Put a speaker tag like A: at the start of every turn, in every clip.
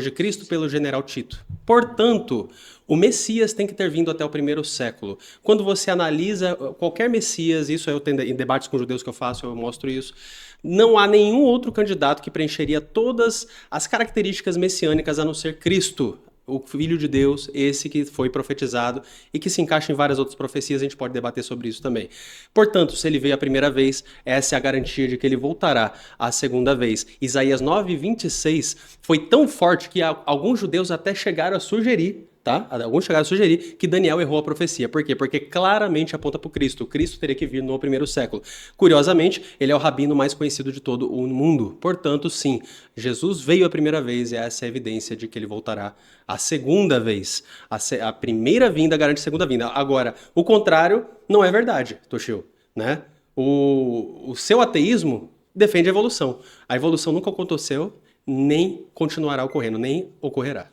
A: de Cristo pelo general Tito. Portanto, o Messias tem que ter vindo até o primeiro século. Quando você analisa qualquer Messias, isso eu tenho em debates com judeus que eu faço, eu mostro isso, não há nenhum outro candidato que preencheria todas as características messiânicas a não ser Cristo, o Filho de Deus, esse que foi profetizado e que se encaixa em várias outras profecias, a gente pode debater sobre isso também. Portanto, se ele veio a primeira vez, essa é a garantia de que ele voltará a segunda vez. Isaías 9:26 foi tão forte que alguns judeus até chegaram a sugerir, tá? Alguns chegaram a sugerir que Daniel errou a profecia. Por quê? Porque claramente aponta para o Cristo. O Cristo teria que vir no primeiro século. Curiosamente, ele é o rabino mais conhecido de todo o mundo. Portanto, sim, Jesus veio a primeira vez e essa é a evidência de que ele voltará a segunda vez. A primeira vinda garante a segunda vinda. Agora, o contrário não é verdade, Toshio, né? O seu ateísmo defende a evolução. A evolução nunca aconteceu, nem continuará ocorrendo, nem ocorrerá.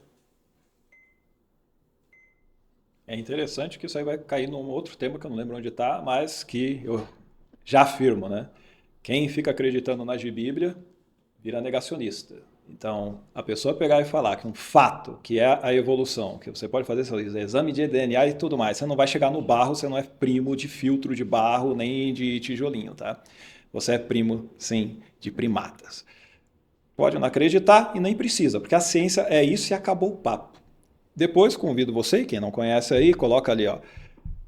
B: É interessante que isso aí vai cair num outro tema que eu não lembro onde está, mas que eu já afirmo, né? Quem fica acreditando na Bíblia vira negacionista. Então, a pessoa pegar e falar que um fato, que é a evolução, que você pode fazer exame de DNA e tudo mais, você não vai chegar no barro, você não é primo de filtro de barro nem de tijolinho, tá? Você é primo, sim, de primatas. Pode não acreditar e nem precisa, porque a ciência é isso e acabou o papo. Depois convido você, quem não conhece aí, coloca ali, ó.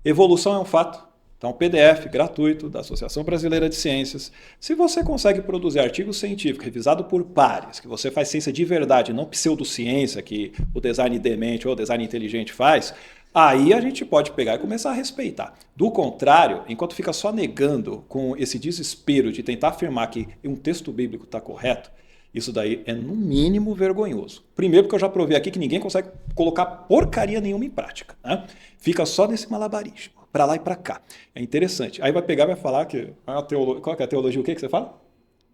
B: Evolução é um fato. Então, PDF gratuito da Associação Brasileira de Ciências. Se você consegue produzir artigo científico revisado por pares, que você faz ciência de verdade, não pseudociência que o design demente ou o design inteligente faz, aí a gente pode pegar e começar a respeitar. Do contrário, enquanto fica só negando com esse desespero de tentar afirmar que um texto bíblico está correto, isso daí é no mínimo vergonhoso. Primeiro porque eu já provei aqui que ninguém consegue colocar porcaria nenhuma em prática, né? Fica só nesse malabarismo, para lá e para cá. É interessante. Aí vai pegar e vai falar que qual que é a teologia? O que você fala?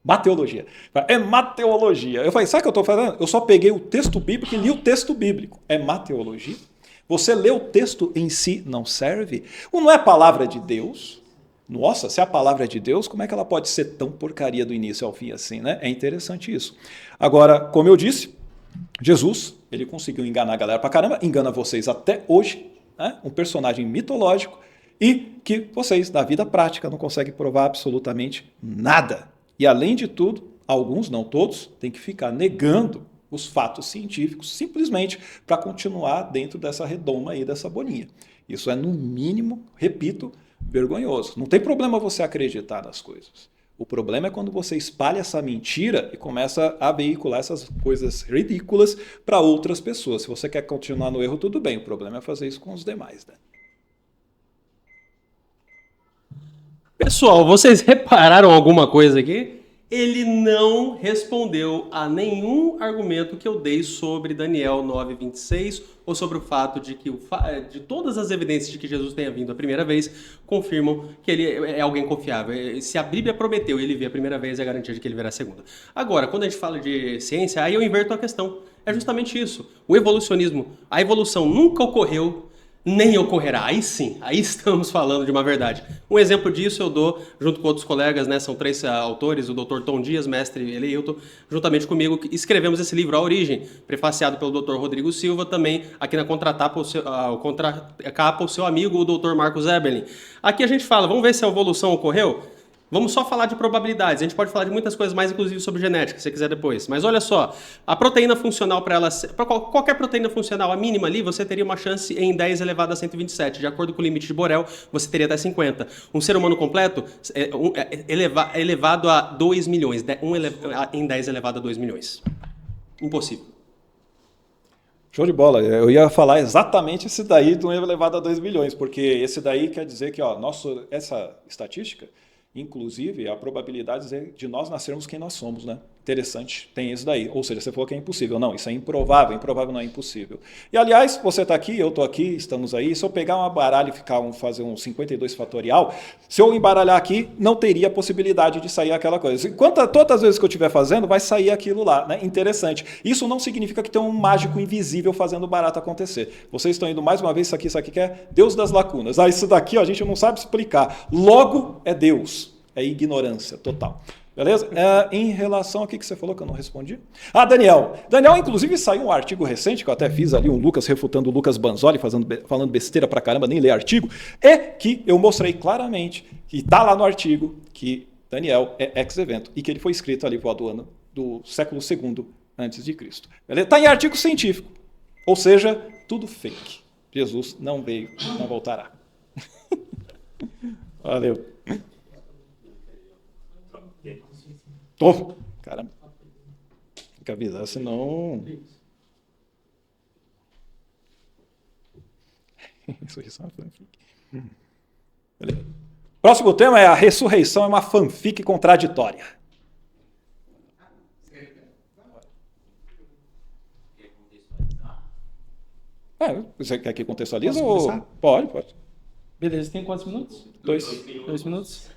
B: Mateologia. É mateologia. Eu falei, sabe o que eu estou falando? Eu só peguei o texto bíblico e li o texto bíblico. É mateologia? Você lê o texto em si não serve? Ou não é palavra de Deus? Nossa, se é a palavra de Deus, como é que ela pode ser tão porcaria do início ao fim assim, né? É interessante isso. Agora, como eu disse, Jesus, ele conseguiu enganar a galera pra caramba, engana vocês até hoje, né? Um personagem mitológico e que vocês, na vida prática, não conseguem provar absolutamente nada. E além de tudo, alguns, não todos, têm que ficar negando os fatos científicos simplesmente para continuar dentro dessa redoma aí, dessa bolinha. Isso é, no mínimo, repito, vergonhoso. Não tem problema você acreditar nas coisas. O problema é quando você espalha essa mentira e começa a veicular essas coisas ridículas para outras pessoas. Se você quer continuar no erro, tudo bem. O problema é fazer isso com os demais, né?
A: Pessoal, vocês repararam alguma coisa aqui? Ele não respondeu a nenhum argumento que eu dei sobre Daniel 9:26 ou sobre o fato de que de todas as evidências de que Jesus tenha vindo a primeira vez confirmam que ele é alguém confiável. Se a Bíblia prometeu ele vir a primeira vez, é a garantia de que ele virá a segunda. Agora, quando a gente fala de ciência, aí eu inverto a questão. É justamente isso. O evolucionismo, a evolução nunca ocorreu, nem ocorrerá. Aí sim, aí estamos falando de uma verdade. Um exemplo disso eu dou junto com outros colegas, né? São 3 autores, o Dr. Tom Dias, mestre Eleilton, juntamente comigo, escrevemos esse livro, A Origem, prefaciado pelo Dr. Rodrigo Silva, também aqui na contracapa o seu amigo, o Dr. Marcos Eberlin. Aqui a gente fala, vamos ver se a evolução ocorreu? Vamos só falar de probabilidades. A gente pode falar de muitas coisas mais, inclusive sobre genética, se você quiser depois. Mas olha só, a proteína funcional para qualquer proteína funcional, a mínima ali, você teria uma chance em 10 elevado a 127. De acordo com o limite de Borel, você teria até 50. Um ser humano completo elevado a 2 milhões. Em 10 elevado a 2 milhões. Impossível.
B: Show de bola. Eu ia falar exatamente esse daí do elevado a 2 milhões, porque esse daí quer dizer que essa estatística, inclusive, a probabilidade de nós nascermos quem nós somos, né? Interessante, tem isso daí. Ou seja, você falou que é impossível. Não, isso é improvável. Improvável não é impossível. E, aliás, você está aqui, eu estou aqui, estamos aí. Se eu pegar uma baralho e fazer um 52 fatorial, se eu embaralhar aqui, não teria possibilidade de sair aquela coisa. Todas as vezes que eu estiver fazendo, vai sair aquilo lá, né? Interessante. Isso não significa que tem um mágico invisível fazendo o barato acontecer. Vocês estão indo mais uma vez, isso aqui que é Deus das lacunas. Isso daqui, ó, a gente não sabe explicar. Logo, é Deus. É ignorância total. Beleza? Em relação ao que você falou que eu não respondi? Daniel. Daniel, inclusive, saiu um artigo recente, que eu até fiz ali, um Lucas refutando o Lucas Banzoli, falando besteira pra caramba, nem lê artigo, que eu mostrei claramente, que está lá no artigo, que Daniel é ex-evento, e que ele foi escrito ali do ano do século II antes de Cristo. Está em artigo científico. Ou seja, tudo fake. Jesus não veio, não voltará. Valeu. Caramba. Tem que avisar, senão... Ressurreição é fanfic. Próximo tema é a ressurreição é uma fanfic contraditória. Você quer que contextualize? Ou... Pode.
C: Beleza, tem quantos minutos? 2 minutos.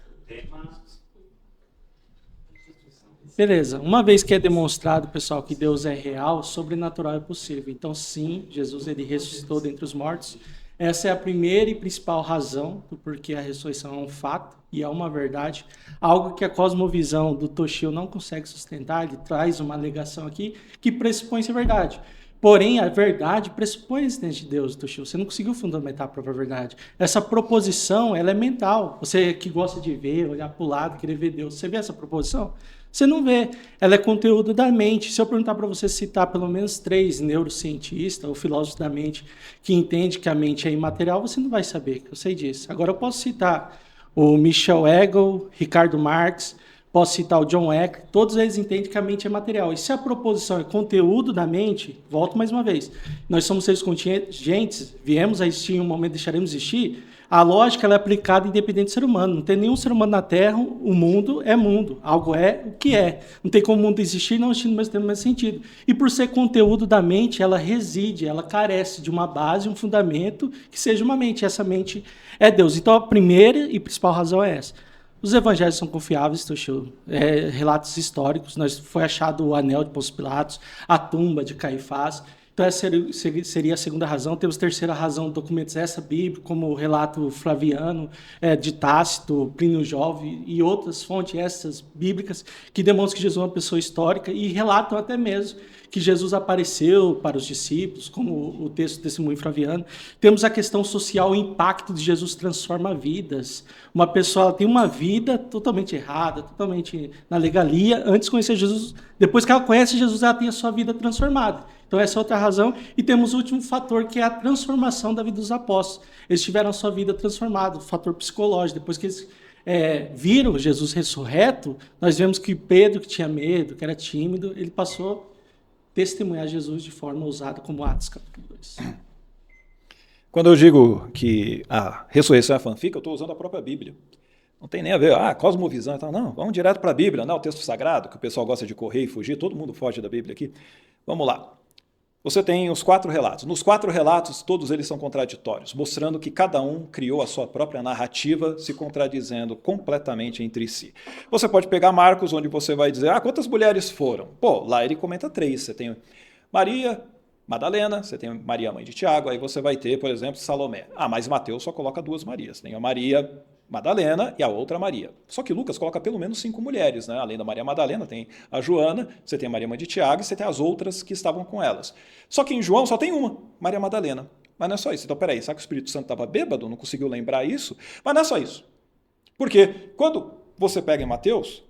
C: Beleza. Uma vez que é demonstrado, pessoal, que Deus é real, sobrenatural é possível. Então, sim, Jesus ele ressuscitou dentre os mortos. Essa é a primeira e principal razão do porquê a ressurreição é um fato e é uma verdade. Algo que a cosmovisão do Toshio não consegue sustentar. Ele traz uma alegação aqui que pressupõe ser verdade. Porém, a verdade pressupõe a existência de Deus, Toshio. Você não conseguiu fundamentar a própria verdade. Essa proposição, ela é mental. Você que gosta de ver, olhar para o lado, querer ver Deus, você vê essa proposição? Você não vê. Ela é conteúdo da mente. Se eu perguntar para você citar pelo menos 3 neurocientistas ou filósofos da mente que entendem que a mente é imaterial, você não vai saber, eu sei disso. Agora, eu posso citar o Michel Hegel, Ricardo Marx, posso citar o John Eck, todos eles entendem que a mente é material. E se a proposição é conteúdo da mente, volto mais uma vez, nós somos seres contingentes, viemos a existir em um momento, deixaremos de existir, a lógica ela é aplicada independente do ser humano. Não tem nenhum ser humano na Terra, o mundo é mundo, algo é o que é. Não tem como o mundo existir e não existir no mesmo tempo, no mesmo sentido. E por ser conteúdo da mente, ela reside, ela carece de uma base, um fundamento que seja uma mente. Essa mente é Deus. Então a primeira e principal razão é essa. Os evangelhos são confiáveis, relatos históricos. Foi achado o anel de Pôncio Pilatos, a tumba de Caifás. Então essa seria a segunda razão. Temos a terceira razão, documentos extra-bíblicos, como o relato flaviano, de Tácito, Plínio Jovem e outras fontes essas bíblicas que demonstram que Jesus é uma pessoa histórica e relatam até mesmo que Jesus apareceu para os discípulos, como o texto do testemunho flaviano. Temos a questão social, o impacto de Jesus transforma vidas. Uma pessoa tem uma vida totalmente errada, totalmente na legalia, antes de conhecer Jesus. Depois que ela conhece Jesus, ela tem a sua vida transformada. Então essa é outra razão. E temos o último fator, que é a transformação da vida dos apóstolos. Eles tiveram a sua vida transformada, o fator psicológico. Depois que eles viram Jesus ressurreto, nós vemos que Pedro, que tinha medo, que era tímido, ele passou a testemunhar Jesus de forma ousada, como Atos capítulo 2.
B: Quando eu digo que a ressurreição é fanfic, eu estou usando a própria Bíblia. Não tem nem a ver, cosmovisão e tal. Não, vamos direto para a Bíblia, não, o texto sagrado, que o pessoal gosta de correr e fugir, todo mundo foge da Bíblia aqui. Vamos lá. Você tem os 4 relatos. Nos 4 relatos, todos eles são contraditórios, mostrando que cada um criou a sua própria narrativa, se contradizendo completamente entre si. Você pode pegar Marcos, onde você vai dizer, quantas mulheres foram? Lá ele comenta 3. Você tem Maria Madalena, você tem Maria, mãe de Tiago, aí você vai ter, por exemplo, Salomé. Mas Mateus só coloca 2 Marias. Tem a Maria Madalena e a outra Maria. Só que Lucas coloca pelo menos 5 mulheres, né? Além da Maria Madalena, tem a Joana, você tem a Maria, mãe de Tiago, e você tem as outras que estavam com elas. Só que em João só tem uma, Maria Madalena. Mas não é só isso. Então, peraí, será que o Espírito Santo estava bêbado? Não conseguiu lembrar isso? Mas não é só isso. Porque quando você pega em Mateus,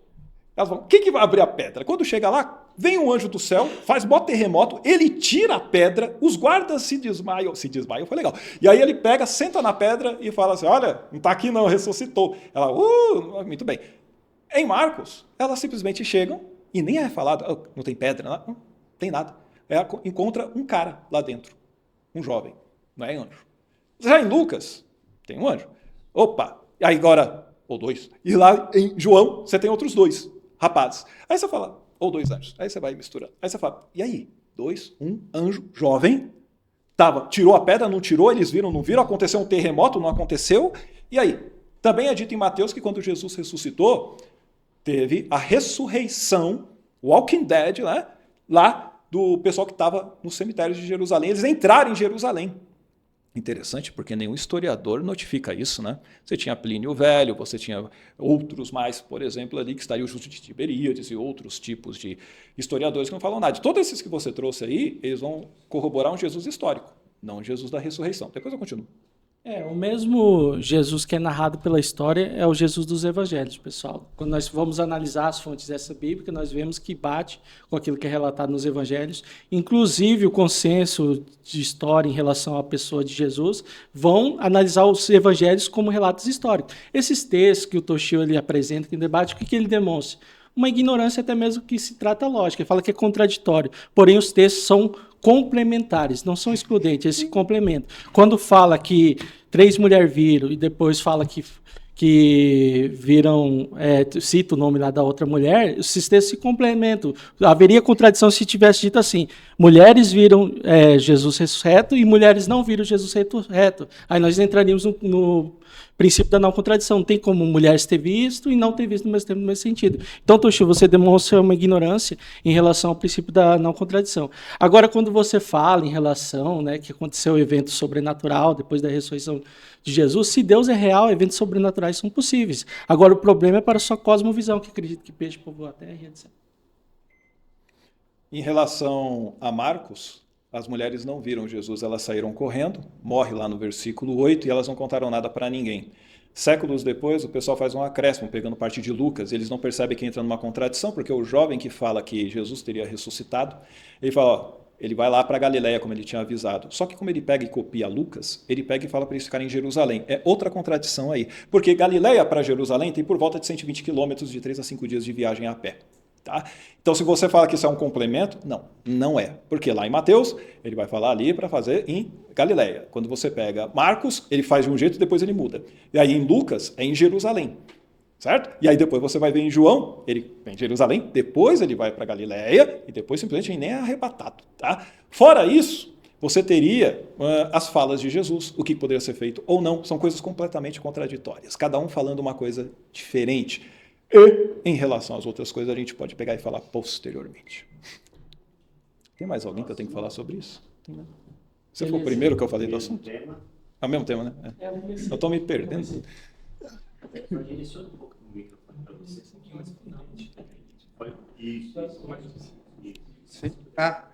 B: elas falam, quem que vai abrir a pedra? Quando chega lá, vem um anjo do céu, faz mó terremoto, ele tira a pedra, os guardas se desmaiam, foi legal. E aí ele pega, senta na pedra e fala assim, olha, não está aqui não, ressuscitou. Ela, muito bem. Em Marcos, elas simplesmente chegam e nem é falado, não tem pedra, não tem nada. Ela encontra um cara lá dentro, um jovem, não é anjo. Já em Lucas, tem um anjo. E aí agora, ou 2. E lá em João, você tem outros 2 rapazes. Aí você fala, ou 2 anjos. Aí você vai misturando. Aí você fala, e aí? 2, 1 anjo, jovem, tirou a pedra, não tirou, eles viram, não viram, aconteceu um terremoto, não aconteceu. E aí? Também é dito em Mateus que quando Jesus ressuscitou, teve a ressurreição, Walking Dead, lá do pessoal que estava no cemitério de Jerusalém. Eles entraram em Jerusalém. Interessante, porque nenhum historiador notifica isso, né? Você tinha Plínio o Velho, você tinha outros mais, por exemplo, ali que estariam junto de Tiberíades e outros tipos de historiadores que não falam nada. De todos esses que você trouxe aí, eles vão corroborar um Jesus histórico, não um Jesus da ressurreição. Depois eu continuo.
C: O mesmo Jesus que é narrado pela história é o Jesus dos evangelhos, pessoal. Quando nós vamos analisar as fontes dessa bíblica, nós vemos que bate com aquilo que é relatado nos evangelhos. Inclusive, o consenso de história em relação à pessoa de Jesus vão analisar os evangelhos como relatos históricos. Esses textos que o Toshio ele apresenta aqui no debate, o que ele demonstra? Uma ignorância até mesmo que se trata lógica. Ele fala que é contraditório. Porém, os textos são complementares, não são excludentes, eles se complementam. Quando fala que 3 mulheres viram e depois fala que viram, cita o nome lá da outra mulher, esses textos se complementam. Haveria contradição se tivesse dito assim, mulheres viram Jesus ressurreto e mulheres não viram Jesus ressurreto. Aí nós entraríamos no princípio da não contradição. Não tem como mulheres ter visto e não ter visto no mesmo tempo, no mesmo sentido. Então, Toshio, você demonstra uma ignorância em relação ao princípio da não contradição. Agora, quando você fala em relação, que aconteceu o evento sobrenatural depois da ressurreição de Jesus, se Deus é real, eventos sobrenaturais são possíveis. Agora, o problema é para a sua cosmovisão, que acredita que peixe povoa a terra e etc.
B: Em relação a Marcos, as mulheres não viram Jesus, elas saíram correndo, morre lá no versículo 8, e elas não contaram nada para ninguém. Séculos depois, o pessoal faz um acréscimo, pegando parte de Lucas, eles não percebem que entra numa contradição, porque o jovem que fala que Jesus teria ressuscitado, ele fala, ele vai lá para Galiléia, como ele tinha avisado. Só que como ele pega e copia Lucas, ele pega e fala para eles ficarem em Jerusalém. É outra contradição aí, porque Galiléia para Jerusalém tem por volta de 120 quilômetros, de 3 a 5 dias de viagem a pé. Tá? Então, se você fala que isso é um complemento, não é. Porque lá em Mateus, ele vai falar ali para fazer em Galiléia. Quando você pega Marcos, ele faz de um jeito e depois ele muda. E aí em Lucas, é em Jerusalém. Certo? E aí depois você vai ver em João, ele vem em Jerusalém, depois ele vai para Galiléia e depois simplesmente nem é arrebatado. Tá? Fora isso, você teria as falas de Jesus, o que poderia ser feito ou não. São coisas completamente contraditórias. Cada um falando uma coisa diferente. E, em relação às outras coisas, a gente pode pegar e falar posteriormente. Tem mais alguém que eu tenho que falar sobre isso? Tem, né? Você foi o primeiro que eu falei do assunto? É o mesmo tema, né? Eu estou me perdendo.
D: Direciona um pouco o microfone para você, mais finalmente. Isso.
E: Sim. Ah,